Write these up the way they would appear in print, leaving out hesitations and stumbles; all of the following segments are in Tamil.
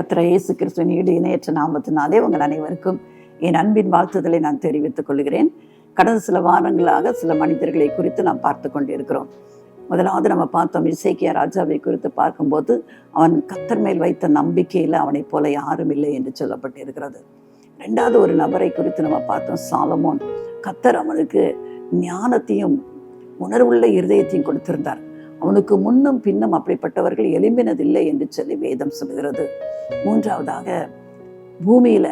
கர்த்தர் இயேசு கிறிஸ்துவின் ஈடு இணையற்ற நாமத்தினாலே உங்கள் அனைவருக்கும் என் அன்பின் வாழ்த்துதலை நான் தெரிவித்துக் கொள்கிறேன். கடந்த சில வாரங்களாக சில மனிதர்களை குறித்து நாம் பார்த்து கொண்டிருக்கிறோம். முதலாவது நம்ம பார்த்தோம், இசைக்கியா ராஜாவை குறித்து பார்க்கும்போது அவன் கர்த்தர் மேல் வைத்த நம்பிக்கையில் அவனைப் போல யாரும் இல்லை என்று சொல்லப்பட்டிருக்கிறது. ரெண்டாவது ஒரு நபரை குறித்து நம்ம பார்த்தோம், சாலமோன். கர்த்தர் அவனுக்கு ஞானத்தையும் உணர்வுள்ள இருதயத்தையும் கொடுத்திருந்தார். அவனுக்கு முன்னும் பின்னும் அப்படிப்பட்டவர்கள் எழும்பினதில்லை என்று சொல்லி வேதம் சொல்கிறது. மூன்றாவதாக, பூமியில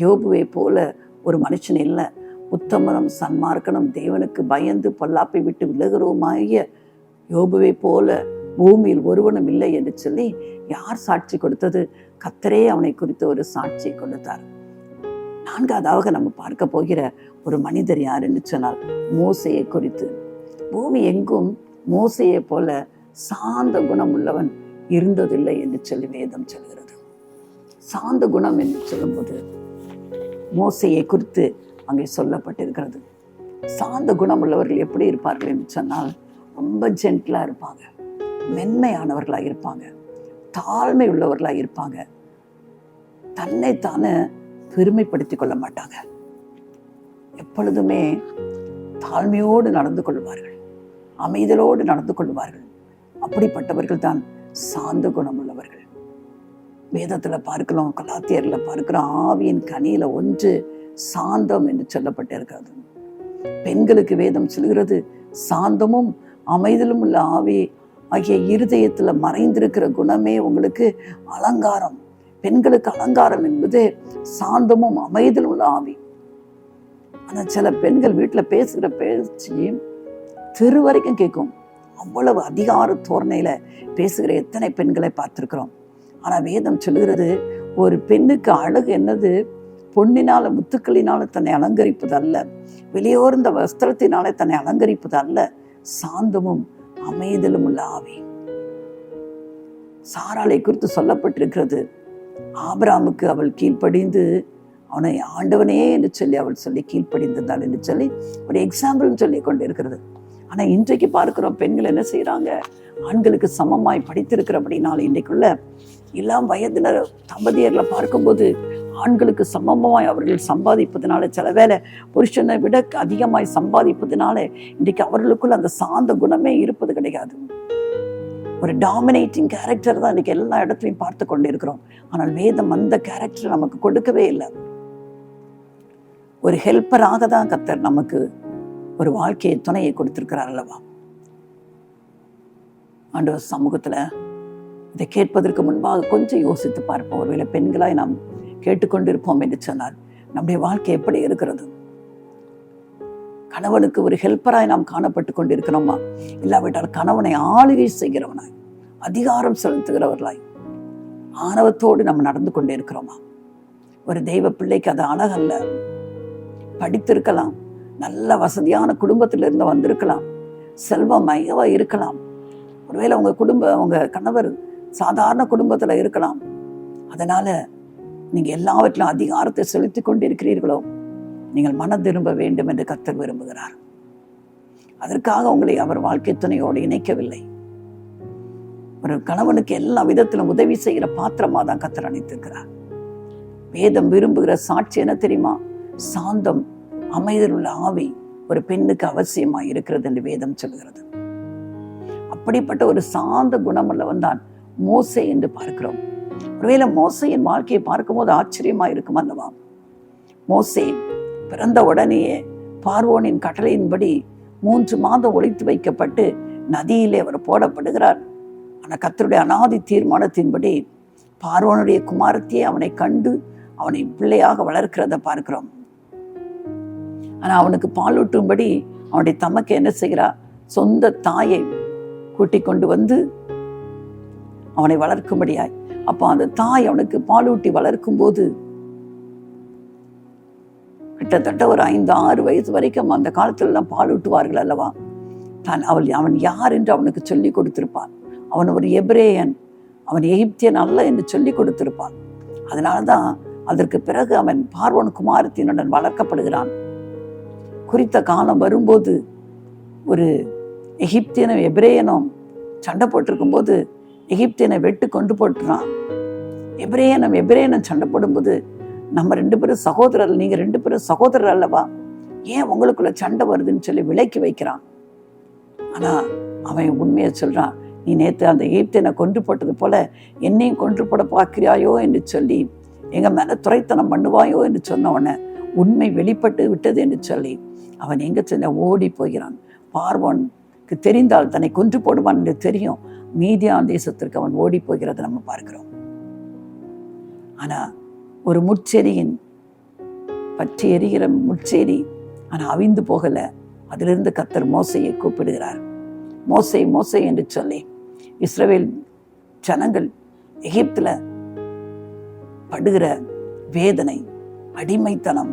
யோபுவை போல ஒரு மனுஷன் இல்லை. உத்தமனும் சன்மார்க்கனும் தேவனுக்கு பயந்து பொல்லாப்பை விட்டு விலகுறவுமாகிய யோபுவை போல பூமியில் ஒருவனும் இல்லை என்று சொல்லி யார் சாட்சி கொடுத்தது? கர்த்தரே அவனை குறித்து ஒரு சாட்சியை கொடுத்தார். நான்காவதாக நம்ம பார்க்க போகிற ஒரு மனிதர் யார் என்று சொன்னால் மோசேயை குறித்து. பூமி எங்கும் மோசேயை போல சாந்த குணம் உள்ளவன் இருந்ததில்லை என்று சொல்லி வேதம் சொல்கிறது. சாந்த குணம் என்று சொல்லும்போது மோசேயை குறித்து அங்கே சொல்லப்பட்டிருக்கிறது. சாந்த குணம் உள்ளவர்கள் எப்படி இருப்பார்கள் என்று சொன்னால் ரொம்ப ஜென்டிலா இருப்பாங்க, மென்மையானவர்களாக இருப்பாங்க, தாழ்மை உள்ளவர்களாக இருப்பாங்க. தன்னைத்தானே பெருமைப்படுத்திக் கொள்ள மாட்டாங்க. எப்பொழுதுமே தாழ்மையோடு நடந்து கொள்வார்கள், அமைதலோடு நடந்து கொள்வார்கள். அப்படிப்பட்டவர்கள் தான் சாந்த குணம் உள்ளவர்கள். வேதத்துல பார்க்கிறோம், கலாத்தியர்ல பார்க்கிறோம், ஆவியின் கனியில ஒன்று சாந்தம் என்று சொல்லப்பட்டிருக்கிறது. பெண்களுக்கு வேதம் சொல்கிறது, சாந்தமும் அமைதலும் உள்ள ஆவி ஆகிய இருதயத்துல மறைந்திருக்கிற குணமே உங்களுக்கு அலங்காரம். பெண்களுக்கு அலங்காரம் என்பது சாந்தமும் அமைதலும் உள்ள ஆவி. ஆனா சில பெண்கள் வீட்டுல பேசுகிற பேச்சு தெரு வரைக்கும் கேட்கும். அவ்வளவு அதிகார தோரணையில பேசுகிற எத்தனை பெண்களை பார்த்திருக்கிறோம். ஆனா வேதம் சொல்லுகிறது, ஒரு பெண்ணுக்கு அழகு என்னது? பொன்னினால முத்துக்களினால தன்னை அலங்கரிப்பது அல்ல, வெளியோர்ந்த வஸ்திரத்தினால தன்னை அலங்கரிப்பது அல்ல, சாந்தமும் அமைதலும் உள்ள ஆவி. சாராளை குறித்து சொல்லப்பட்டிருக்கிறது, ஆபிரகாமுக்கு அவள் கீழ்ப்படிந்து அவனை ஆண்டவனே என்று சொல்லி அவள் சொல்லி கீழ்ப்படிந்திருந்தாள் என்று சொல்லி ஒரு எக்ஸாம்பிள் சொல்லி கொண்டு இருக்கிறது. ஆனா இன்றைக்கு பார்க்கிறோம், பெண்கள் என்ன செய்யறாங்க? ஆண்களுக்கு சமமாய் படித்திருக்கிறபடினால இன்றைக்குள்ள இளம் வயதினர் தம்பதியர்களை பார்க்கும்போது ஆண்களுக்கு சமமாய் அவர்கள் சம்பாதிப்பதனால, சில வேளை புருஷனை விட அதிகமாய் சம்பாதிப்பதனால இன்றைக்கு அவர்களுக்குள்ள அந்த சாந்த குணமே இருப்பது கிடையாது. ஒரு டாமினேட்டிங் கேரக்டர் தான் இன்னைக்கு எல்லா இடத்துலையும் பார்த்து கொண்டு இருக்கிறோம். ஆனால் வேதம் அந்த கேரக்டர் நமக்கு கொடுக்கவே இல்லை. ஒரு ஹெல்ப்பராக தான் கர்த்தர் நமக்கு ஒரு வாழ்க்கையை துணையை கொடுத்திருக்கிறார் அல்லவா? ஆண்டவர் சமூகத்துல இதை கேட்பதற்கு முன்பாக கொஞ்சம் யோசித்து பார்ப்போம். ஒருவேளை பெண்களாய் நாம் கேட்டுக்கொண்டிருப்போம் என்று சொன்னால் நம்முடைய வாழ்க்கை எப்படி இருக்கிறது? கணவனுக்கு ஒரு ஹெல்ப்பராய் நாம் காணப்பட்டு கொண்டிருக்கிறோமா? இல்லாவிட்டால் கணவனை ஆளுகை செய்கிறவனாய், அதிகாரம் செலுத்துகிறவர்களாய், ஆணவத்தோடு நம்ம நடந்து கொண்டே இருக்கிறோமா? ஒரு தெய்வ பிள்ளைக்கு அது அழகல்ல. படித்திருக்கலாம், நல்ல வசதியான குடும்பத்திலிருந்து வந்திருக்கலாம், செல்வம் மையவா இருக்கலாம், ஒருவேளை உங்க கணவர் சாதாரண குடும்பத்துல இருக்கலாம். அதனால நீங்க எல்லாவற்றிலும் அதிகாரத்தை செலுத்தி கொண்டிருக்கிறீர்களோ, நீங்கள் மனம் திரும்ப வேண்டும் என்று கர்த்தர் விரும்புகிறார். அதற்காக உங்களை அவர் வாழ்க்கை துணையோடு இணைக்கவில்லை. ஒரு கணவனுக்கு எல்லா விதத்திலும் உதவி செய்கிற பாத்திரமா தான் கர்த்தர் அணைத்திருக்கிறார். வேதம் விரும்புகிற சாட்சி என்ன தெரியுமா? சாந்தம், அமைதல் உள்ள ஆவி ஒரு பெண்ணுக்கு அவசியமா இருக்கிறது என்று வேதம் சொல்கிறது. அப்படிப்பட்ட ஒரு சாந்த குணமுள்ளவன் தான் மோசே என்று பார்க்கிறோம். ஒருவேளை மோசையின் வாழ்க்கையை பார்க்கும்போது ஆச்சரியமா இருக்கும் அல்லவா? மோசே பிறந்த உடனேயே பார்வோனின் கட்டளையின்படி 3 மாதம் ஒளித்து வைக்கப்பட்டு நதியிலே அவர் போடப்படுகிறார். ஆனா கர்த்தருடைய அநாதி தீர்மானத்தின்படி பார்வோனுடைய குமாரத்தையே அவனை கண்டு அவனை பிள்ளையாக வளர்க்கிறத பார்க்கிறோம். ஆனா அவனுக்கு பாலூட்டும்படி அவனுடைய தமக்கு என்ன செய்கிறார்? சொந்த தாயை கூட்டிக் கொண்டு வந்து அவனை வளர்க்கும்படியாய். அப்போ அந்த தாய் அவனுக்கு பாலூட்டி வளர்க்கும் போது கிட்டத்தட்ட ஒரு 5-6 வயசு வரைக்கும் அந்த காலத்துல எல்லாம் பாலூட்டுவார்கள் அல்லவா? அவன் யார் என்று அவனுக்கு சொல்லி கொடுத்திருப்பான். அவன் ஒரு எபிரேயன், அவன் எகிப்தியன் அல்ல என்று சொல்லி கொடுத்திருப்பான். அதனாலதான் அதற்கு பிறகு அவன் பார்வோன் குமாரத்தினுடன் வளர்க்கப்படுகிறான். குறித்த காலம் வரும்போது ஒரு எகிப்தியனும் எபிரேயனும் சண்டை போட்டிருக்கும் போது எகிப்தியனை வெட்டு கொண்டு போட்டுறான். எபிரேயனும் சண்டை போடும்போது, நம்ம 2 பேரும் சகோதரர், நீங்க 2 பேரும் சகோதரர் அல்லவா, ஏன் உங்களுக்குள்ள சண்டை வருதுன்னு சொல்லி விலக்கி வைக்கிறான். ஆனா அவன் உண்மையை சொல்றான், நீ நேற்று அந்த எகிப்தியனை கொன்று போட்டது போல என்னையும் கொன்று போட பார்க்கிறாயோ என்று சொல்லி, எங்க மேல துரைத்தனம் பண்ணுவாயோ என்று சொன்ன உடனே உண்மை வெளிப்பட்டு விட்டது என்று சொல்லி அவன் எங்க சொன்ன ஓடி போகிறான். பார்வோனுக்கு தெரிந்தால் தன்னை கொன்று போடுவான் என்று தெரியும், மீதியான் தேசத்திற்கு அவன் ஓடி போகிறத நம்ம பார்க்கிறோம். ஆனா ஒரு முட்செடியின் பற்றி எரிகிற முட்செடி ஆனா அவிந்து போகல. அதிலிருந்து கர்த்தர் மோசையை கூப்பிடுகிறார். மோசே மோசே என்று சொல்லி இஸ்ரவேல் ஜனங்கள் எகிப்துல படுகிற வேதனை, அடிமைத்தனம்,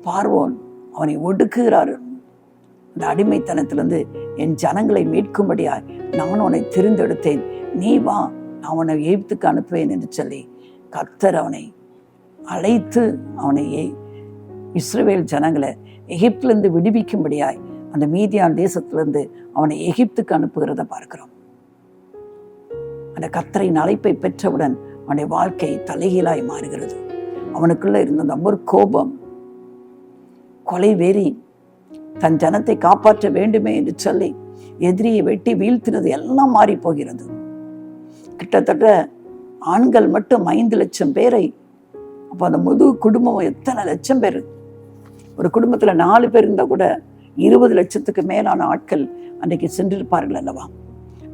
பார்வோன் அவனை ஒடுக்குகிறார். அந்த அடிமைத்தனத்திலிருந்து என் ஜனங்களை மீட்கும்படியாய் நான் உன்னை தெரிந்தெடுத்தேன், நீ வா, நான் உன்னை எகிப்துக்கு அனுப்புவேன் என்று சொல்லி கர்த்தர் அவனை அழைத்து அவனை இஸ்ரவேல் ஜனங்களை எகிப்திலிருந்து விடுவிக்கும்படியாய் அந்த மீதியான் தேசத்திலிருந்து அவனை எகிப்துக்கு அனுப்புகிறத பார்க்கிறோம். அந்த கர்த்தரின் அழைப்பை பெற்றவுடன் அவனுடைய வாழ்க்கை தலைகீழாய் மாறுகிறது. அவனுக்குள்ள இருந்த அந்த கோபம், கொலை வெறி, தன் ஜனத்தை காப்பாற்ற வேண்டுமே என்று சொல்லி எதிரியை வெட்டி வீழ்த்தினது எல்லாம் மாறி போகிறது. கிட்டத்தட்ட ஆண்கள் மட்டும் 5 லட்சம் பேரை, அப்போ அந்த முழு குடும்பம் எத்தனை லட்சம் பேர், ஒரு குடும்பத்துல 4 பேர் இருந்தா கூட 20 லட்சத்துக்கு மேலான ஆட்கள் அன்றைக்கு சென்றிருப்பார்கள் அல்லவா.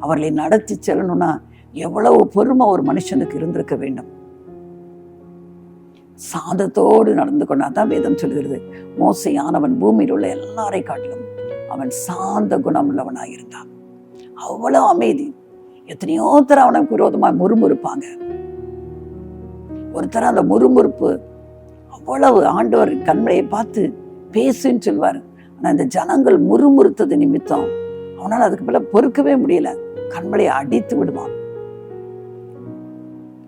அவர்களை நடத்தி செல்லணும்னா எவ்வளவு பொறுமை ஒரு மனுஷனுக்கு இருந்திருக்க வேண்டும். சாந்தத்தோடு நடந்து கொண்டாதான் வேதம் சொல்கிறது, மோசையானவன் பூமியில் உள்ள எல்லாரை காட்டிலும் அவன் சாந்த குணம் உள்ளவனாயிருந்தான். அவ்வளவு அமைதி. எத்தனையோ தர அவனுக்கு விரோதமாக முறுமுறுப்பாங்க. ஒருத்தர அந்த முறுமுறுப்பு அவ்வளவு ஆண்டவர் கண்மலையை பார்த்து பேசுன்னு சொல்வார். ஆனா இந்த ஜனங்கள் முறுமுறுத்தது நிமித்தம் அவனால் அதுக்கு மேல பொறுக்கவே முடியல, கண்மலையை அடித்து விடுவான்.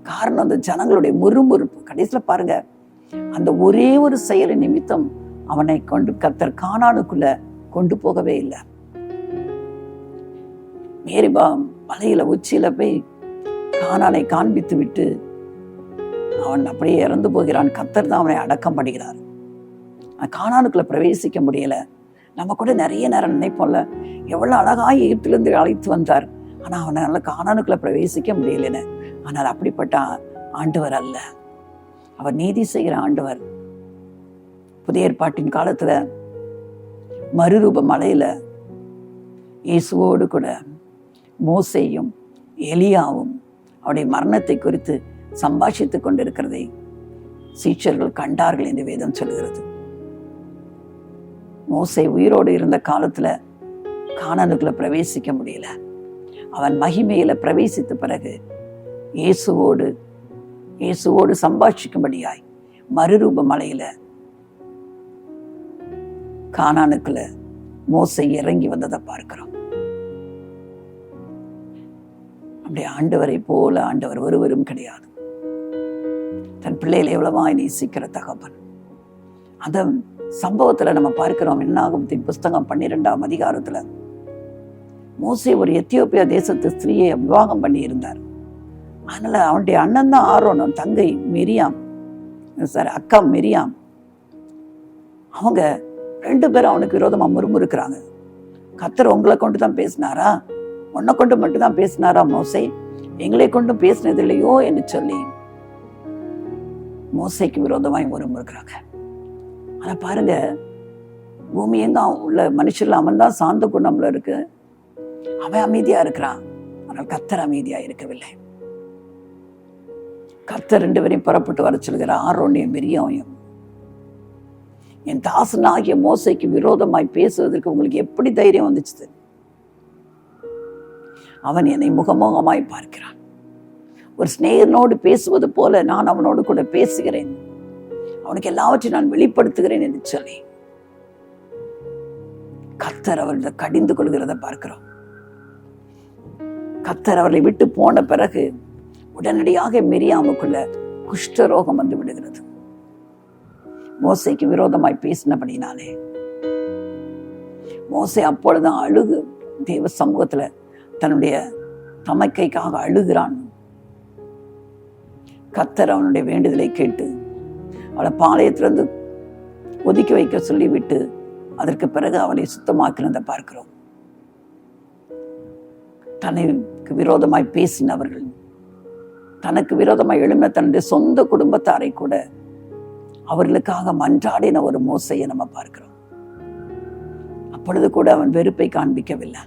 காரணம் அந்த ஜனங்களுடைய முறுமுறுப்பு. கடைசியில பாருங்க, அந்த ஒரே ஒரு செயலின் நிமித்தம் அவனை கொண்டு கர்த்தர் கானானுக்குள்ள கொண்டு போகவே இல்லை. மேரிபா மலையில உச்சியில போய் கானானை காண்பித்து விட்டு அவன் அப்படியே இறந்து போகிறான். கர்த்தர் தான் அவனை அடக்கம் பண்ணுகிறார். கானானுக்குள்ள பிரவேசிக்க முடியல. நம்ம கூட நிறைய நேரம் நினைப்போம்ல, எவ்வளவு அழகா எகிப்திலிருந்து அழைத்து வந்தார், ஆனா அவனால கானானுக்குள்ள பிரவேசிக்க முடியலன்னு. ஆனால் அப்படிப்பட்ட ஆண்டவர் அல்ல, அவர் நீதி செய்கிற ஆண்டவர். புதிய ஏற்பாட்டின் காலத்துல மறுரூப மலையில இயேசுவோடு கூட மோசேயும் எலியாவும் அவருடைய மரணத்தை குறித்து சம்பாஷித்துக் கொண்டிருக்கிறதை சீஷர்கள் கண்டார்கள் என்று வேதம் சொல்கிறது. மோசே உயிரோடு இருந்த காலத்துல கானானுக்குள்ள பிரவேசிக்க முடியல. அவன் மகிமையில பிரவேசித்த பிறகு இயேசுவோடு சம்பாஷிக்கும்படியாய் மறுரூப மலையில கானானுக்குள்ள மோசே இறங்கி வந்ததை பார்க்கிறோம். அப்படி ஆண்டவரை போல ஆண்டவர் ஒருவரும் கிடையாது. தன் பிள்ளைகளை எவ்வளவாய் நேசிக்கிற தகப்பன். அந்த சம்பவத்துல நம்ம பார்க்கிறோம். என்னாகமத்தின் புஸ்தகம் 12ஆம் அதிகாரத்துல மோசே ஒரு எத்தியோப்பியா தேசத்து ஸ்திரீயை விவாகம் பண்ணி இருந்தார். அதனால அவனுடைய அண்ணன் தான் ஆரோன், தங்கை மிரியாம், அக்கா மிரியாம், அவங்க 2 பேரும் அவனுக்கு விரோதமா முறுமுறுக்கிறாங்க. கர்த்தர் உங்களை கொண்டு தான் பேசினாரா, உன்னை கொண்டு மட்டும் தான் பேசினாரா மோசே, எங்களை கொண்டும் பேசினது இல்லையோ என்று சொல்லி மோசைக்கு விரோதமாய் முறுமுறுக்கிறாங்க. ஆனா பாருங்க, பூமி எங்க உள்ள மனுஷர்ல அவன் தான் சாந்த குணம்ல இருக்கு, அவன் அமைதியா இருக்கிறான். ஆனால் கர்த்தர் அமைதியா இருக்கவில்லை. கர்த்தர் 2 பேரையும் புறப்பட்டு வர சொல்கிற ஆரோனையும் மிரியாவையும், என் தாசனாகிய மோசைக்கு விரோதமாய் பேசுவதற்கு உங்களுக்கு எப்படி தைரியம் வந்துச்சு? அவன் என்னை முகமுகமாய் பார்க்கிறான். ஒரு சிநேகனோடு பேசுவது போல நான் அவனோடு கூட பேசுகிறேன், அவனுக்கு எல்லாவற்றையும் நான் வெளிப்படுத்துகிறேன் என்று சொல்லி கர்த்தர் அவர்களை கடிந்து கொள்கிறத பார்க்கிறோம். கர்த்தர் அவர்களை விட்டு போன பிறகு உடனடியாக மிரியாமுக்குள்ள குஷ்டரோகம் வந்து விடுகிறது. மோசைக்கு விரோதமாய் பேசினபடினாலே மோசே அப்பொழுதுதான் அழுகு தேவ சமூகத்துல தன்னுடைய தமக்கைக்காக அழுகிறான். கர்த்தர் அவனுடைய வேண்டுதலை கேட்டு அவளை பாளையத்திலிருந்து ஒதுக்கி வைக்க சொல்லிவிட்டு அதற்கு பிறகு அவளை சுத்தமாக்கினதை பார்க்கிறோம். தனக்கு விரோதமாய் பேசினவர்கள், தனக்கு விரோதமாய் எழுந்த தன்னுடைய சொந்த குடும்பத்தாரை கூட அவர்களுக்காக மன்றாடின ஒரு மோசையை நம்ம பார்க்கிறோம். அப்பொழுது கூட அவன் வெறுப்பை காண்பிக்கவில்லை.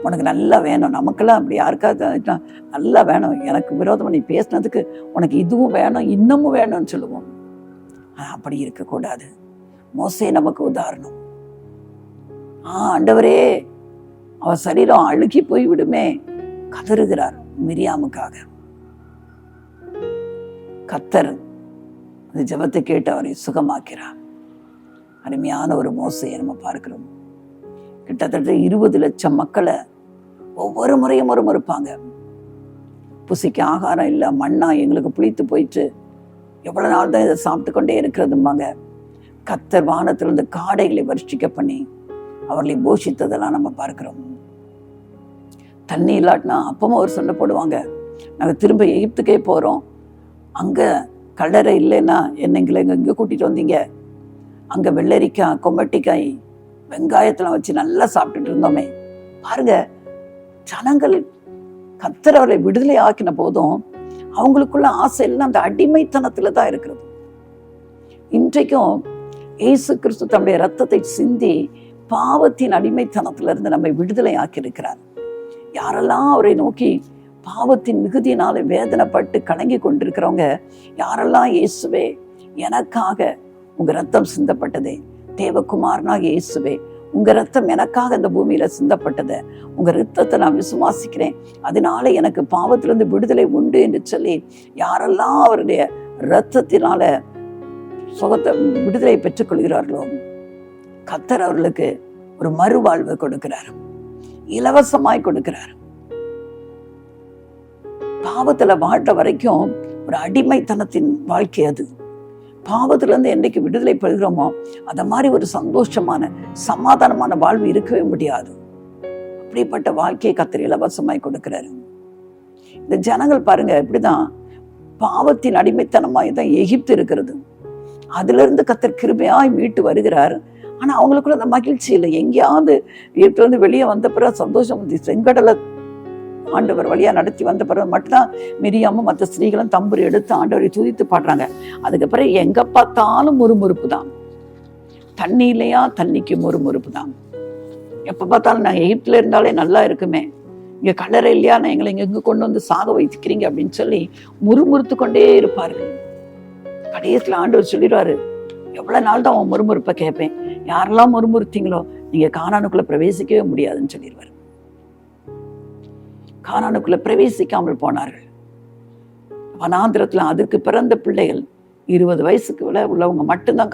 உனக்கு நல்லா வேணும், நமக்கெல்லாம் அப்படி யாருக்காவது நல்லா வேணும், எனக்கு விரோதமாக நீ பேசினதுக்கு உனக்கு இதுவும் வேணும் இன்னமும் வேணும்னு சொல்லுவோம். அப்படி இருக்கக்கூடாது. மோசே நமக்கு உதாரணம். ஆண்டவரே, அவ சரீரம் அழுகி போய் விடுமே கதறுகிறார் மிரியாமுக்காக. கர்த்தர் அந்த ஜெபத்தை கேட்டு அவரை சுகமாக்கிறார். அருமையான ஒரு மோசையை நம்ம பார்க்கிறோம். கிட்டத்தட்ட 20 லட்சம் மக்களை ஒவ்வொரு முறையும் முறுமுறுப்பாங்க. புசிக்க ஆகாரம் இல்லை, மண்ணா எங்களுக்கு புளித்து போயிட்டு எவ்வளவு நாள் தான் இதை சாப்பிட்டு கொண்டே இருக்கிறதும்பாங்க. கர்த்தர் வானத்திலிருந்து காடைகளை வருஷிக்க பண்ணி அவர்களை போஷித்ததெல்லாம் நம்ம பார்க்கிறோம். தண்ணி இல்லாட்டினா அப்பவும் அவர் சண்டை போடுவாங்க. நாங்கள் திரும்ப எகிப்துக்கே போகிறோம், அங்கே கல்லறை இல்லைன்னா என்னங்களை எங்கே கூட்டிகிட்டு வந்தீங்க, அங்கே வெள்ளரிக்காய் கொம்பட்டிக்காய் வெங்காயத்தெல்லாம் வச்சு நல்லா சாப்பிட்டுட்டு இருந்தோமே. பாருங்க, ஜனங்கள் கர்த்தர் அவரை விடுதலை ஆக்கின போதும் அவங்களுக்குள்ள ஆசை எல்லாம் அந்த அடிமைத்தனத்துல தான் இருக்கிறது. இன்றைக்கும் இயேசு கிறிஸ்து தம்முடைய ரத்தத்தை சிந்தி பாவத்தின் அடிமைத்தனத்திலிருந்து நம்மை விடுதலை ஆக்கியிருக்கிறார். யாரெல்லாம் அவரை நோக்கி பாவத்தின் மிகுதியினால வேதனைப்பட்டு கலங்கி கொண்டிருக்கிறவங்க, யாரெல்லாம் இயேசுவே எனக்காக உங்க ரத்தம் சிந்தப்பட்டதே, தேவகுமாரனாக இயேசுவே உங்க ரத்தம் எனக்காக இந்த பூமியில சிந்தப்பட்டது, உங்க ரத்தத்தை நான் விசுவாசிக்கிறேன், அதனால எனக்கு பாவத்திலிருந்து விடுதலை உண்டு என்று சொல்லி யாரெல்லாம் அவருடைய ரத்தத்தினால சுகத்தை விடுதலை பெற்றுக் கொள்கிறார்களோ, கர்த்தர் அவர்களுக்கு ஒரு மறுவாழ்வு கொடுக்கிறார், இலவசமாய் கொடுக்கிறார். பாவத்துல வாழ்ற வரைக்கும் ஒரு அடிமைத்தனத்தின் வாழ்க்கை அது. பாவத்துல இருந்து என்னைக்கு விடுதலை பெறுகிறோமோ அத மாதிரி ஒரு சந்தோஷமான சமாதானமான வாழ்வு இருக்கவே முடியாது. அப்படிப்பட்ட வாழ்க்கையை கர்த்தர் இலவசமாய் கொடுக்கிறாரு. இந்த ஜனங்கள் பாருங்க, இப்படிதான் பாவத்தின் அடிமைத்தனமாய் தான் எகிப்து இருக்கிறது. அதுல இருந்து கர்த்தர் கிருபையாய் மீட்டு வருகிறார். ஆனா அவங்களுக்குள்ள அந்த மகிழ்ச்சி இல்லை. எங்கேயாவது எகிப்துல இருந்து வெளியே வந்த பிறகு சந்தோஷம் வந்து செங்கடலை ஆண்டவர் வழியா நடத்தி வந்த பிறகு மட்டும்தான் மிரியாமும் மற்ற ஸ்திரீகளும் தம்புரி எடுத்து ஆண்டவரை துதித்து பாடுறாங்க. அதுக்கு பிறகு எங்க பார்த்தாலும் முறுமுறுப்பு தான். தண்ணி இல்லையா, தண்ணிக்கு முறுமுறுப்பு தான். எப்ப பார்த்தாலும் நாங்க எகிப்துல இருந்தாலே நல்லா இருக்குமே, இங்க கல்லறை இல்லையா, நான் எங்களை இங்க கொண்டு வந்து சாக வைக்கிறீங்க அப்படின்னு சொல்லி முறுமுறுத்து கொண்டே இருப்பார்கள். கடைசியில் ஆண்டவர் சொல்லிடுவாரு, எவ்வளவு நாள் தான் அவன் முறுமுறுப்பை கேட்பேன், யாரெல்லாம் முறுமுறுத்தீங்களோ நீங்க கானானுக்குள்ள பிரவேசிக்கவே முடியாதுன்னு சொல்லிடுவாரு. கானானுக்குள்ள பிரவேசிக்காமல் போனார்கள். வனாந்திரத்துல அதுக்கு பிறந்த பிள்ளைகள் 20 வயசுக்கு உள்ளவங்க மட்டும்தான்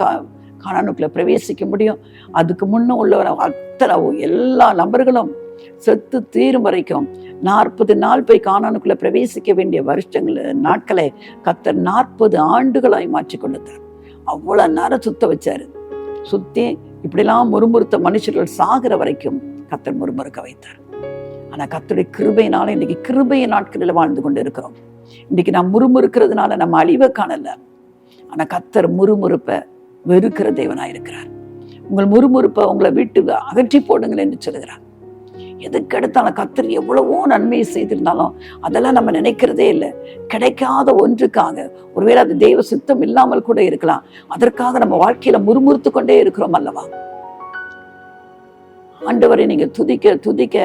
கானானுக்குள்ள பிரவேசிக்க முடியும். அதுக்கு முன்ன உள்ளவர அத்தனை எல்லா நபர்களும் செத்து தீரும் வரைக்கும் 40 நாள் போய் கானானுக்குள்ள பிரவேசிக்க வேண்டிய நாட்களை கர்த்தர் 40 ஆண்டுகளாய் மாற்றி கொடுத்தார். அவ்வளவு நேரம் சுத்த வச்சாரு. சுத்தி இப்படிலாம் முறுமுறுத்த மனுஷர்கள் சாகிற வரைக்கும் கர்த்தர் முறுமுறுக்க வைத்தார். ஆனா கர்த்தருடைய கிருபையினால இன்னைக்கு கிருபைய நாட்களில் வாழ்ந்து கொண்டு இருக்கிறோம். இன்னைக்கு நான் முறுமுறுக்கிறதுனால நம்ம அழிவை காணல. ஆனா கர்த்தர் முறுமுறுப்ப வெறுக்கிற தேவனாயிருக்கிறார். உங்கள் முறுமுறுப்பை உங்களை வீட்டு அகற்றி போடுங்கள் என்று சொல்லுகிறார். எதுக்கு எடுத்தாலும் கர்த்தர் எவ்வளவோ நன்மையை செய்திருந்தாலும் அதெல்லாம் நம்ம நினைக்கிறதே இல்லை. கிடைக்காத ஒன்றுக்காக, ஒருவேளை அது தெய்வ சித்தம் இல்லாமல் கூட இருக்கலாம், அதற்காக நம்ம வாழ்க்கையில முறுமுறுத்து கொண்டே இருக்கிறோம் அல்லவா? ஆண்டவரை நீங்க துதிக்க துதிக்க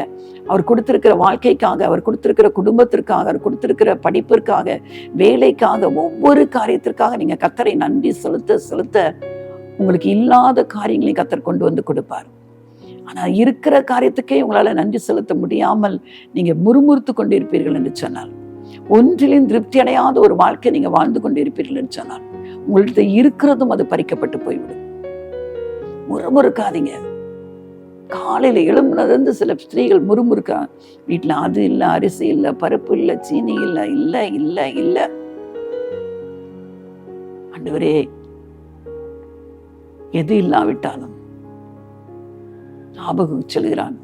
அவர் கொடுத்திருக்கிற வாழ்க்கைக்காக, அவர் கொடுத்திருக்கிற குடும்பத்திற்காக, அவர் கொடுத்திருக்கிற படிப்பிற்காக, வேலைக்காக, ஒவ்வொரு காரியத்திற்காக நீங்க கர்த்தரை நன்றி செலுத்த செலுத்த உங்களுக்கு இல்லாத காரியங்களையும் கர்த்தர் கொண்டு வந்து கொடுப்பார். ஆனா இருக்கிற காரியத்துக்கே உங்களால நன்றி செலுத்த முடியாமல் நீங்க முறுமுறுத்து கொண்டிருப்பீர்கள் என்று சொன்னால், ஒன்றிலும் திருப்தி அடையாத ஒரு வாழ்க்கை நீங்க வாழ்ந்து கொண்டிருப்பீர்கள் என்று சொன்னால், உங்கள்கிட்ட இருக்கிறதும் அது பறிக்கப்பட்டு போய்விடும். முறுமுறுக்காதீங்க. காலையில எழும்புனது சில ஸ்திரீகள் முறுமுறுக்க, வீட்டுல அது இல்லை, அரிசி இல்லை, பருப்பு இல்லை, சீனி இல்லை, இல்லை இல்லை இல்லை. ஆண்டவரே, எது இல்லாவிட்டாலும் ஞாபகம் சொல்கிறான்,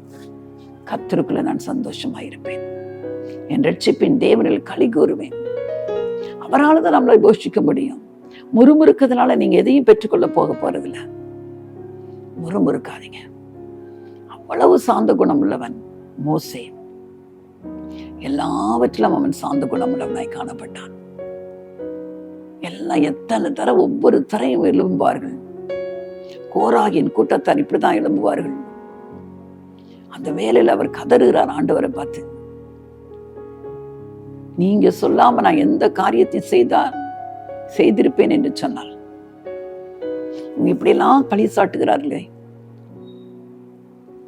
கர்த்தருக்குள்ள நான் சந்தோஷமாயிருப்பேன், என் ரட்சிப்பின் தேவனில் களி கூறுவேன். அவரால் தான் நம்மளை போஷிக்க முடியும். முறுமுறுக்கிறதுனால நீங்க எதையும் பெற்றுக்கொள்ள போறதில்ல. முறுமுறுக்காதீங்க. அவ்வளவு சாந்த குணம் உள்ளவன் மோசே. எல்லாவற்றிலும் அவன் சாந்த குணம் உள்ளவனாய் காணப்பட்டான். எல்லாம் எத்தனை தர ஒவ்வொரு தரையும் எழும்புவார்கள். கோராகின் கூட்டத்தார் இப்படிதான் எழும்புவார்கள். அந்த வேலையில் அவர் கதறுகிறார் ஆண்டவரை பார்த்து. நீங்க சொல்லாம நான் எந்த காரியத்தையும் செய்திருப்பேன் என்று சொன்னார். இப்படியெல்லாம் பழி சாட்டுகிறார்களே.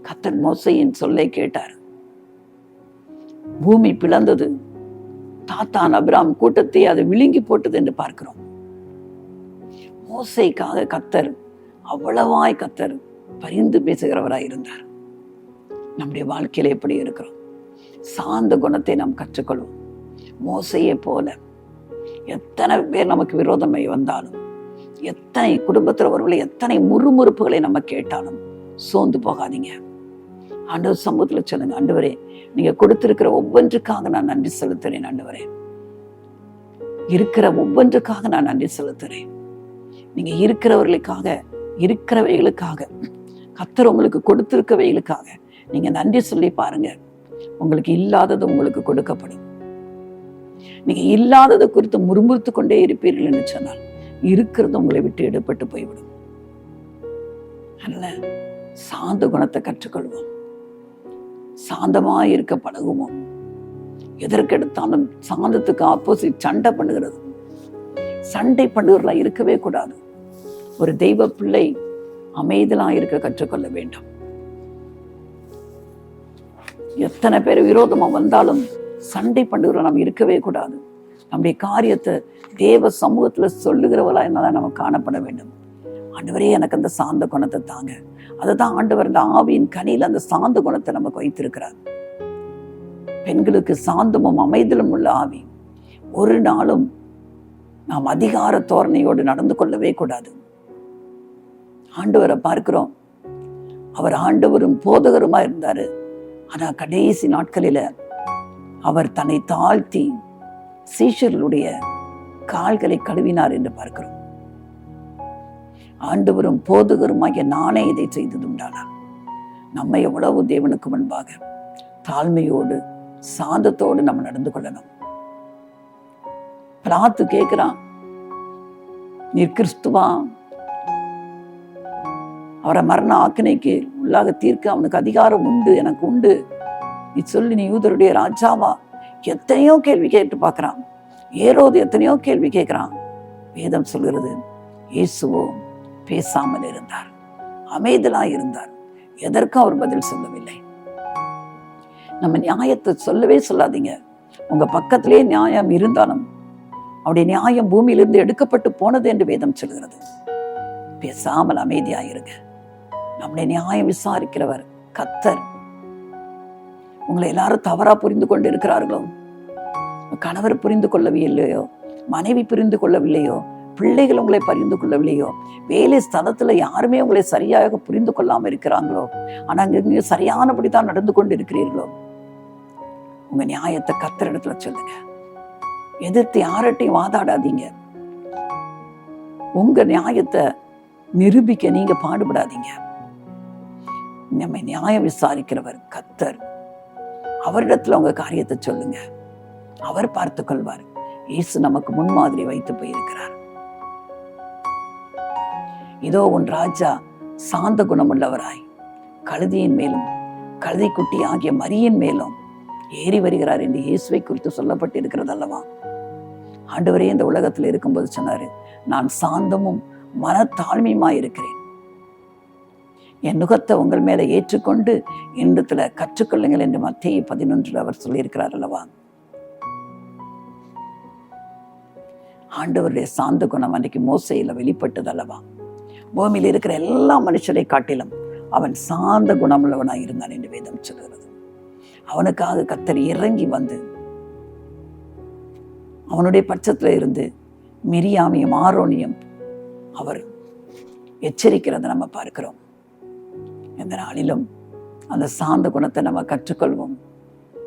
கர்த்தர் மோசேயின் சொல்லை கேட்டார். பூமி பிளந்தது. தாத்தான் அபிராம் கூட்டத்தை அதை விழுங்கி போட்டது என்று பார்க்கிறோம். மோசேக்காக கர்த்தர் அவ்வளவாய் கர்த்தர் பரிந்து பேசுகிறவராய் இருந்தார். நம்முடைய வாழ்க்கையில எப்படி இருக்கிறோம்? சாந்த குணத்தை நாம் கற்றுக்கொள்வோம். மோசையை போல எத்தனை பேர் நமக்கு விரோதமை வந்தாலும், எத்தனை குடும்பத்தில் ஒருவர்களை எத்தனை முறுமுறுப்புகளை நம்ம கேட்டாலும் சோர்ந்து போகாதீங்க. ஆண்டவர் சமூகத்தில் சொல்லுங்க, ஆண்டவரே நீங்க கொடுத்திருக்கிற ஒவ்வொன்றுக்காக நான் நன்றி செலுத்துறேன். ஆண்டவரே இருக்கிற ஒவ்வொன்றுக்காக நான் நன்றி செலுத்துறேன். நீங்க இருக்கிறவர்களுக்காக, இருக்கிறவைகளுக்காக, கர்த்தர் உங்களுக்கு கொடுத்திருக்கவைகளுக்காக நீங்க நன்றி சொல்லி பாருங்க. உங்களுக்கு இல்லாதது உங்களுக்கு கொடுக்கப்படும். நீங்க இல்லாததை குறித்து முறுமுறுத்து கொண்டே இருப்பீர்கள் என்று சொன்னால் இருக்கிறது உங்களை விட்டு எடுபட்டு போய்விடும். அல்ல, சாந்த குணத்தை கற்றுக்கொள்வோம். சாந்தமாய் இருக்க பழகுவோம். எதற்கெடுத்தாலும் சாந்தத்துக்கு ஆப்போசிட் சண்டை பண்ணுகிறது. சண்டை பண்ணுகிறதா இருக்கவே கூடாது. ஒரு தெய்வ பிள்ளை அமைதியா இருக்க கற்றுக்கொள்ள வேண்டும். எத்தனை பேர் விரோதமா வந்தாலும் சண்டை பண்ணுகிற நாம் இருக்கவே கூடாது. நம்முடைய காரியத்தை தேவ சமூகத்துல சொல்லுகிறவளா என்னதான் நம்ம காணப்பட வேண்டும். ஆண்டவரே எனக்கு அந்த சாந்த குணத்தை தாங்க. அதுதான் ஆண்டவர் அந்த ஆவியின் கனியில் அந்த சாந்த குணத்தை நமக்கு வைத்திருக்கிறார். பெண்களுக்கு சாந்தமும் அமைதலும் உள்ள ஆவி. ஒரு நாளும் நாம் அதிகார தோரணையோடு நடந்து கொள்ளவே கூடாது. ஆண்டவரை பார்க்கிறோம், அவர் ஆண்டவரும் போதகருமா இருந்தாரு. ஆனா கடைசி நாட்களில அவர் தன்னை தாழ்த்தி சீஷர்களுடைய கால்களை கழுவினார் என்று பார்க்கிறோம். ஆண்டவரும் போதகருமாகிய நானே இதை செய்ததுண்டானார். நம்மை எவ்வளவு தேவனுக்கு முன்பாக தாழ்மையோடு சாந்தத்தோடு நம்ம நடந்து கொள்ளணும். பிலாத்து கேட்கிறான், நீர் கிறிஸ்துவா? அவரை மரண ஆக்கினைக்கு உள்ளாக தீர்க்க அவனுக்கு அதிகாரம் உண்டு, எனக்கு உண்டு, நீ சொல்லி நீ யூதருடைய ராஜாவா? எத்தனையோ கேள்வி கேட்டு பார்க்கிறான். ஏரோது எத்தனையோ கேள்வி கேட்கிறான். வேதம் சொல்கிறது, இயேசுவோ பேசாமல் இருந்தார், அமைதலாய் இருந்தார். எதற்கும் அவர் பதில் சொல்லவில்லை. நம்ம நியாயத்தை சொல்லவே சொல்லாதீங்க. உங்க பக்கத்திலே நியாயம் இருந்தாலும் அவருடைய நியாயம் பூமியிலிருந்து எடுக்கப்பட்டு போனது என்று வேதம் சொல்கிறது. பேசாமல் அமைதியாயிருங்க. நம்முடைய நியாயம் விசாரிக்கிறவர் கர்த்தர். உங்களை எல்லாரும் தவறா புரிந்து கொண்டு இருக்கிறார்களோ, கணவர் புரிந்து கொள்ளவில்லையோ, மனைவி புரிந்து கொள்ளவில்லையோ, பிள்ளைகள் உங்களை புரிந்து கொள்ளவில்லையோ, வேலை ஸ்தலத்துல யாருமே உங்களை சரியாக புரிந்து கொள்ளாம இருக்கிறாங்களோ, ஆனா நீங்க சரியானபடிதான் நடந்து கொண்டு இருக்கிறீர்களோ, உங்க நியாயத்தை கர்த்தரிடத்துல சொல்லுங்க. எதிர்த்து யார்கிட்டையும் வாதாடாதீங்க. உங்க நியாயத்தை நிரூபிக்க நீங்க பாடுபடாதீங்க. நம்மை நியாயம் விசாரிக்கிறவர் கர்த்தர். அவரிடத்துல உங்க காரியத்தை சொல்லுங்க. அவர் பார்த்துக் கொள்வார். இயேசு நமக்கு முன்மாதிரி வைத்து போயிருக்கிறார். இதோ உன் ராஜா சாந்த குணமுள்ளவராய் கழுதியின் மேலும் கழுதை குட்டி ஆகிய மரியின் மேலும் ஏறி வருகிறார் என்று இயேசுவை குறித்து சொல்லப்பட்டிருக்கிறது அல்லவா? ஆண்டவரே இந்த உலகத்தில் இருக்கும்போது சொன்னாரு, நான் சாந்தமும் மனத்தாழ்மையுமாய் இருக்கிறேன். என் நுகத்தை உங்கள் மேல ஏற்றுக்கொண்டு என்னிடத்துல கற்றுக்கொள்ளுங்கள் என்று மத்தேயு 11 அவர் சொல்லியிருக்கிறார் அல்லவா? ஆண்டவருடைய சாந்த குணம் அன்றைக்கு மோசேயில வெளிப்பட்டது அல்லவா? பூமியில் இருக்கிற எல்லா மனுஷரை காட்டிலும் அவன் சாந்த குணமுள்ளவனாய் இருந்தான் என்று வேதம் சொல்கிறது. அவனுக்காக கர்த்தர் இறங்கி வந்து அவனுடைய பட்சத்துல இருந்து மிரியாமையும் ஆரோனியும் அவர் எச்சரிக்கிறத நம்ம பார்க்கிறோம். எந்த நாளிலும் அந்த சாந்த குணத்தை நம்ம கற்றுக்கொள்வோம்.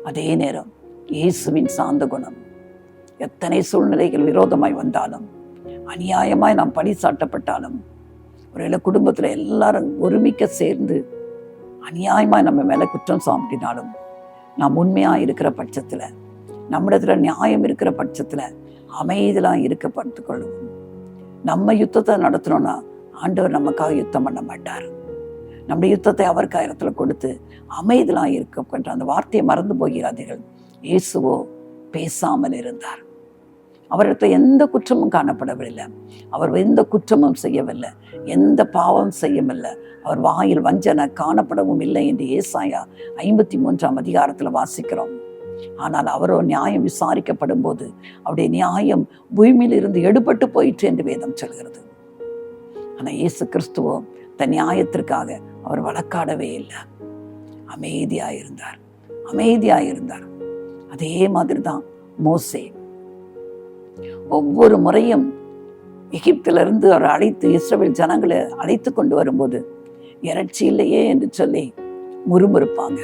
அதே நேரம் இயேசுவின் சாந்த குணம் எத்தனை சூழ்நிலைகள் விரோதமாய் வந்தாலும், அநியாயமாய் நாம் பழி சாட்டப்பட்டாலும், ஒருவேளை குடும்பத்தில் எல்லாரும் ஒருமிக்க சேர்ந்து அநியாயமாய் நம்ம மேலே குற்றம் சாப்பிட்டினாலும், நாம் உண்மையாக இருக்கிற பட்சத்தில், நம்மிடத்துல நியாயம் இருக்கிற பட்சத்தில் அமைதியாக இருக்க பார்த்துக்கொள்ளுவோம். நம்ம யுத்தத்தை நடத்தணும்னா ஆண்டவர் நமக்காக யுத்தம் பண்ண மாட்டார். நம்முடைய யுத்தத்தை அவர் காரியத்தில் கொடுத்து அமைதியாக இருக்க அந்த வார்த்தையை மறந்து போகிறார்கள். இயேசுவோ பேசாமல் இருந்தார். அவரிடத்தில் எந்த குற்றமும் காணப்படவில்லை. அவர் எந்த குற்றமும் செய்யவில்லை, எந்த பாவம் செய்யவில்லை. அவர் வாயில் வஞ்சனை காணப்படவும் இல்லை என்று ஏசாயா 53ஆம் அதிகாரத்தில் வாசிக்கிறோம். ஆனால் அவரோ நியாயம் விசாரிக்கப்படும் போது அவருடைய நியாயம் பூமியில் இருந்து எடுபட்டு போயிற்று என்று வேதம் சொல்கிறது. ஆனால் இயேசு கிறிஸ்துவோ தன் நியாயத்திற்காக அவர் வழக்காடவே இல்லை. அமைதியாயிருந்தார், அமைதியாயிருந்தார். அதே மாதிரி தான் மோசே. ஒவ்வொரு முறையும் எகிப்திலிருந்து அவர் அழைத்து இஸ்ரவேல் ஜனங்களை அழைத்து கொண்டு வரும்போது இறைச்சி இல்லையே என்று சொல்லி முறுமுறுப்பாங்க.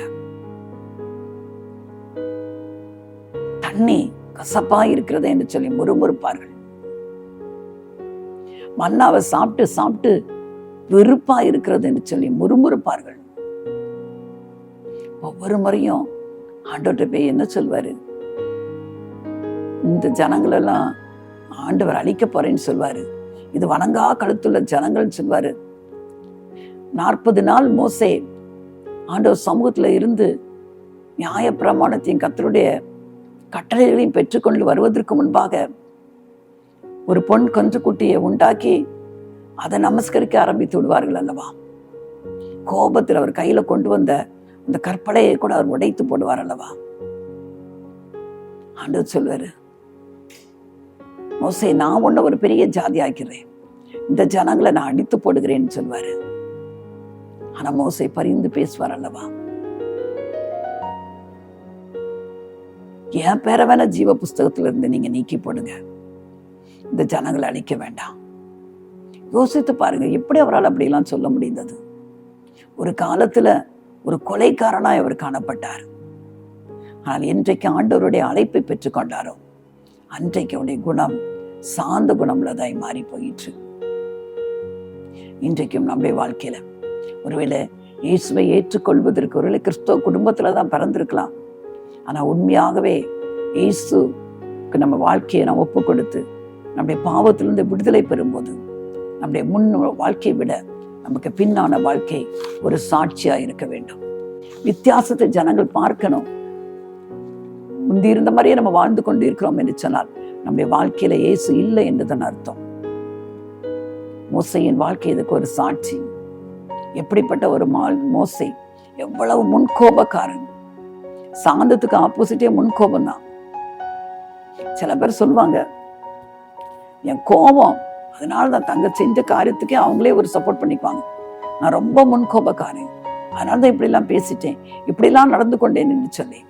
தண்ணி கசப்பா இருக்கிறது என்று சொல்லி முறுமுறுப்பார்கள். மன்னாவை சாப்பிட்டு சாப்பிட்டு வெறுப்பா இருக்கிறது என்று சொல்லி முறுமுறுப்பார்கள். ஒவ்வொரு முறையும் ஆண்டவர்கிட்ட போய் என்ன சொல்வாரு, இந்த ஜனங்களெல்லாம் ஆண்டவர் அழிக்க போறேன்னு சொல்வாரு. இது வணங்கா கழுத்துள்ள ஜனங்கள் சொல்வாரு. 40 நாள் மோசே ஆண்டவர் சமூகத்துல இருந்து நியாயப்பிரமாணத்தையும் கர்த்தருடைய கட்டளைகளையும் பெற்றுக்கொண்டு வருவதற்கு முன்பாக ஒரு பொன் கன்றுக்குட்டியை உண்டாக்கி அதை நமஸ்கரிக்க ஆரம்பித்து விடுவார்கள் அல்லவா. கோபத்தில் அவர் கையில கொண்டு வந்த அந்த கற்பனையை கூட அவர் உடைத்து போடுவார் அல்லவா. ஆண்டவர் சொல்வாரு, மோசே நான் உன்னை ஒரு பெரிய ஜாதி ஆக்கிறேன், இந்த ஜனங்களை நான் அடித்து போடுகிறேன்னு சொல்வாரு. ஆனா மோசே பரிந்து பேசுவார் அல்லவா. என் பேரை வேணா ஜீவ புஸ்தகத்துல இருந்து நீங்க நீக்கி போடுங்க, இந்த ஜனங்களை அழிக்க வேண்டாம். யோசித்து பாருங்க, எப்படி அவரால் அப்படிலாம் சொல்ல முடிந்தது. ஒரு காலத்துல ஒரு கொலைக்காரனாய் அவர் காணப்பட்டார். ஆனால் என்றைக்கு ஆண்டவருடைய அழைப்பை பெற்றுக்கொண்டாரோ அன்றைக்கு அவருடைய குணம் சாந்த குணம்லதாய் மாறி போயிற்று. இன்றைக்கும் நம்முடைய வாழ்க்கையில ஒருவேளை இயேசுவை ஏற்றுக்கொள்வதற்கு ஒருவேளை கிறிஸ்தவ குடும்பத்துலதான் பிறந்திருக்கலாம். ஆனா உண்மையாகவே இயேசுக்கு நம்ம வாழ்க்கையை நம்ம ஒப்பு கொடுத்து நம்முடைய பாவத்திலிருந்து விடுதலை பெறும்போது நம்முடைய முன் வாழ்க்கையை விட நமக்கு பின்னான வாழ்க்கை ஒரு சாட்சியா இருக்க வேண்டும். வித்தியாசத்தை ஜனங்கள் பார்க்கணும். முந்தி இருந்த மாதிரியே நம்ம வாழ்ந்து கொண்டு இருக்கிறோம் என்று சொன்னால் நம்முடைய வாழ்க்கையில இயேசு இல்லை என்றுதான் அர்த்தம். மோசையின் வாழ்க்கை இதுக்கு ஒரு சாட்சி. எப்படிப்பட்ட ஒரு மோசை, எவ்வளவு முன்கோபக்காரன். சாந்தத்துக்கு ஆப்போசிட்டே முன்கோபம் தான். சில பேர் சொல்லுவாங்க, என் கோபம், அதனாலதான் தங்க செஞ்ச காரியத்துக்கே அவங்களே ஒரு சப்போர்ட் பண்ணிக்குவாங்க. நான் ரொம்ப முன்கோபக்காரன், அதனாலதான் இப்படிலாம் பேசிட்டேன், இப்படிலாம் நடந்து கொண்டேன் என்று சொல்லி.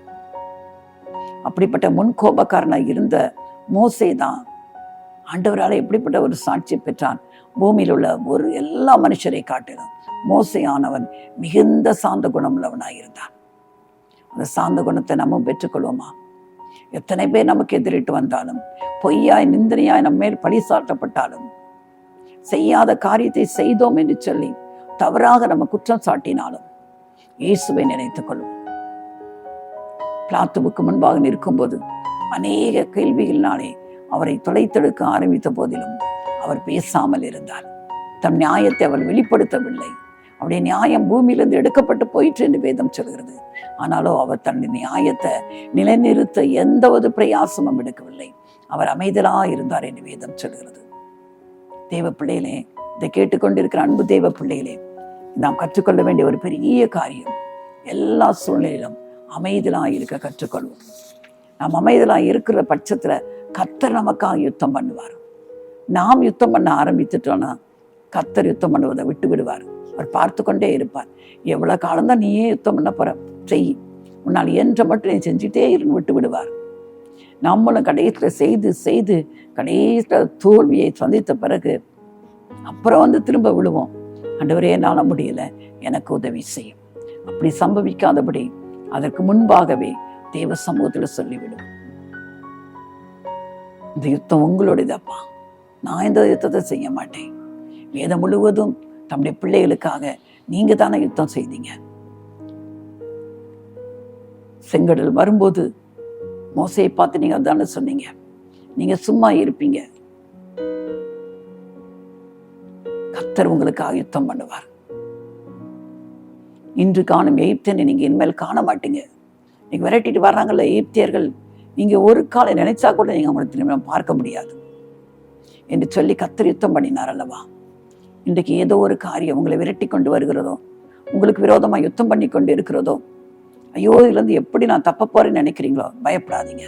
அப்படிப்பட்ட முன்கோபக்காரனா இருந்த மோசே தான் ஆண்டவரால் எப்படிப்பட்ட ஒரு சாட்சி பெற்றான். பூமியில் உள்ள ஒரு எல்லா மனுஷரை காட்டிலும் மோசையானவன் மிகுந்த சாந்த குணம் உள்ளவனாக இருந்தான். அந்த சாந்த குணத்தை நம்ம பெற்றுக்கொள்வோமா? எத்தனை பேர் நமக்கு எதிரிட்டு வந்தாலும், பொய்யாய் நிந்தனையாய் நம்ம மேல் பழி சாட்டப்பட்டாலும், செய்யாத காரியத்தை செய்தோம் என்று சொல்லி தவறாக நம்ம குற்றம் சாட்டினாலும் இயேசுவை நினைத்துக் கொள்வோம். பிலாத்துவுக்கு முன்பாக நிற்கும்போது அநேக கேள்விகளினாலே அவரை தொலைத்தெடுக்க ஆரம்பித்த போதிலும் அவர் பேசாமல் இருந்தார். தம் நியாயத்தை அவர் வெளிப்படுத்தவில்லை. அவருடைய நியாயம் பூமியிலிருந்து எடுக்கப்பட்டு போயிற்று என்று வேதம் சொல்கிறது. ஆனாலும் அவர் தன்னுடைய நியாயத்தை நிலைநிறுத்த எந்த ஒரு பிரயாசமும் எடுக்கவில்லை. அவர் அமைதலாக இருந்தார் என்று வேதம் சொல்கிறது. தேவ பிள்ளைகளே, இதை கேட்டுக்கொண்டிருக்கிற அன்பு தேவ பிள்ளைகளே, நாம் கற்றுக்கொள்ள வேண்டிய ஒரு பெரிய காரியம், எல்லா சூழ்நிலையிலும் அமைதலாக இருக்க கற்றுக்கொள்வோம். நாம் அமைதலாக இருக்கிற பட்சத்துல கர்த்தர் நமக்காக யுத்தம் பண்ணுவார். நாம் யுத்தம் பண்ண ஆரம்பித்துட்டோம்னா கர்த்தர் யுத்தம் பண்ணுவதை விட்டு விடுவார். அவர் பார்த்து கொண்டே இருப்பார். எவ்வளவு காலம்தான் நீயே யுத்தம் பண்ண போற, செய், உன்னால் என்ற மட்டும் நீ செஞ்சுட்டே இருந்து விட்டு விடுவார். நம்மளும் கடைசியில் செய்து செய்து கடைசியில் தோல்வியை சந்தித்த பிறகு அப்புறம் திரும்ப விழுவோம். ஆண்டவரே, என்னால் முடியல, எனக்கு உதவி செய்யும். அப்படி சம்பவிக்காதபடி அதற்கு முன்பாகவே தேவ சமூகத்தில் சொல்லிவிடும். இந்த யுத்தம் உங்களுடையதப்பா. நான் இந்த யுத்தத்தை செய்ய மாட்டேன். வேதம் முழுவதும் தம்முடைய பிள்ளைகளுக்காக நீங்க தானே யுத்தம் செய்தீங்க. செங்கடல் வரும்போது மோசையை பார்த்து நீங்க அதானே சொன்னீங்க, நீங்க சும்மா இருப்பீங்க, கர்த்தர் உங்களுக்காக யுத்தம் பண்ணுவார். இன்று காணும் எகிப்தியனை நீங்க இனிமேல் காண மாட்டீங்க. நீங்க விரட்டிட்டு வர்றாங்கல்ல எகிப்தியர்கள், நீங்க ஒரு காலை நினைச்சா கூட நீங்க அவங்களை திரும்ப பார்க்க முடியாது என்று சொல்லி கர்த்தர் யுத்தம் பண்ணினார் அல்லவா? இன்றைக்கு ஏதோ ஒரு காரியம் உங்களை விரட்டி கொண்டு வருகிறதோ, உங்களுக்கு விரோதமா யுத்தம் பண்ணி கொண்டு இருக்கிறதோ, ஐயோ இதுல இருந்து எப்படி நான் தப்ப போறேன்னு நினைக்கிறீங்களோ, பயப்படாதீங்க.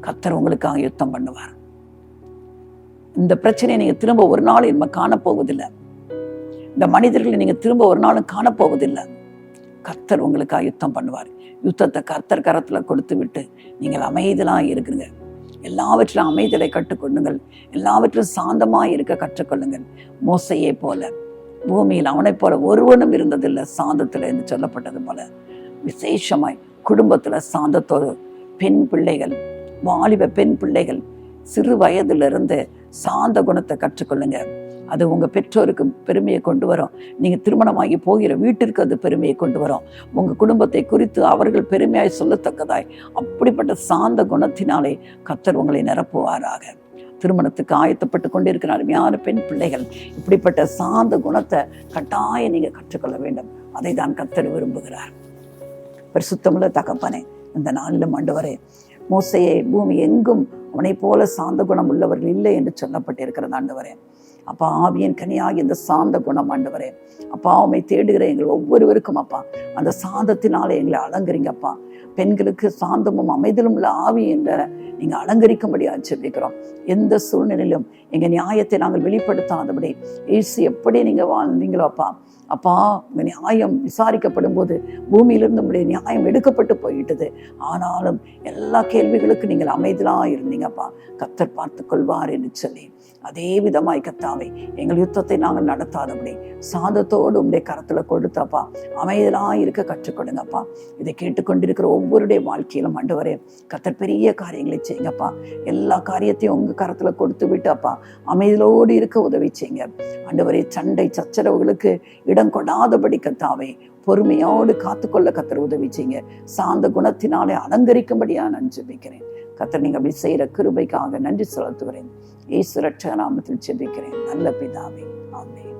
கர்த்தர் உங்களுக்காக யுத்தம் பண்ணுவார். இந்த பிரச்சனையை நீங்க திரும்ப ஒரு நாள் இனிமே காணப்போவதில்லை. இந்த மனிதர்களை நீங்க திரும்ப ஒரு நாளும் காணப்போவதில்லை. கர்த்தர் உங்களுக்காக யுத்தம் பண்ணுவார். யுத்தத்தை கர்த்தர் கரத்துல கொடுத்து விட்டு நீங்கள் அமைதியாக இருக்குங்க. எல்லாவற்றிலும் அமைதியை கற்றுக்கொள்ளுங்கள். எல்லாவற்றிலும் சாந்தமாக இருக்க கற்றுக்கொள்ளுங்கள். மோசையை போல பூமியில் அவனை போல ஒருவனும் இருந்ததில்லை சாந்தத்துல என்று சொல்லப்பட்டது போல விசேஷமாய் குடும்பத்துல சாந்தத்தோடு பெண் பிள்ளைகள், வாலிப பெண் பிள்ளைகள் சிறு வயதிலிருந்து சாந்த குணத்தை கற்றுக்கொள்ளுங்க. அது உங்க பெற்றோருக்கு பெருமையை கொண்டு வரும். நீங்க திருமணமாகி போகிற வீட்டிற்கு அது பெருமையை கொண்டு வரும். உங்க குடும்பத்தை குறித்து அவர்கள் பெருமையாய் சொல்லத்தக்கதாய் அப்படிப்பட்ட சாந்த குணத்தினாலே கர்த்தர் உங்களை நிரப்புவாராக. திருமணத்துக்கு ஆயத்தப்பட்டு கொண்டிருக்கிற அருமையான பெண் பிள்ளைகள் இப்படிப்பட்ட சாந்த குணத்தை கட்டாயம் நீங்க கற்றுக்கொள்ள வேண்டும். அதை தான் கர்த்தர் விரும்புகிறார். பரிசுத்தமுள்ள தகப்பனே, இந்த நாளிலும் ஆண்டவரே, மோசையை பூமி எங்கும் அவனை போல சாந்த குணம் உள்ளவர்கள் இல்லை என்று சொல்லப்பட்டிருக்கிறது ஆண்டவரே. அப்பா, ஆவியின் கனியாகி இந்த சாந்த குணம் ஆண்டவரே, அப்பா உம்மை தேடுகிற எங்கள் ஒவ்வொருவருக்கும் அப்பா அந்த சாந்தத்தினாலே எங்களை அலங்கரிங்கப்பா. பெண்களுக்கு சாந்தமும் அமைதலும் உள்ள ஆவி என்ற நீங்க அலங்கரிக்கும்படி ஆச்சரிக்கிறோம். எந்த சூழ்நிலையிலும் எங்க நியாயத்தை நாங்கள் வெளிப்படுத்தாதபடி இயேசு எப்படி நீங்க வாழ்ந்தீங்களோ அப்பா, அப்பா உங்க நியாயம் விசாரிக்கப்படும் போது பூமியிலிருந்து உங்களுடைய நியாயம் எடுக்கப்பட்டு போயிட்டது. ஆனாலும் எல்லா கேள்விகளுக்கும் நீங்கள் அமைதலாக இருந்தீங்கப்பா. கர்த்தர் பார்த்து கொள்வார் என்று சொல்லி அதே விதமாய் கர்த்தாவே எங்கள் யுத்தத்தை நாங்கள் நடத்தாதபடி சாந்தத்தோடு உங்களுடைய கரத்துல கொடுத்தப்பா அமைதலாக இருக்க கற்றுக்கொடுங்கப்பா. இதை கேட்டுக்கொண்டிருக்கிற ஒவ்வொருடைய வாழ்க்கையிலும் ஆண்டவரே கர்த்தர் பெரிய காரியங்களை செய்யுங்கப்பா. எல்லா காரியத்தையும் உங்க கரத்துல கொடுத்து விட்டு அப்பா அமைதலோடு இருக்க உதவி செய்யுங்க ஆண்டவரே. சண்டை சச்சரவுகளுக்கு இடம் கொடாதபடி கர்த்தாவே பொறுமையோடு காத்துக்கொள்ள கர்த்தர் உதவி செய்யுங்க. சாந்த குணத்தினாலே அலங்கரிக்கும்படியா நான் ஜெபிக்கிறேன். கர்த்தர் நீங்க அப்படி செய்யற கிருபைக்காக நன்றி செலுத்துகிறேன். இயேசு ரட்சக நாமத்தில் ஜெபிக்கிறேன் நல்ல பிதாவே, ஆமென்.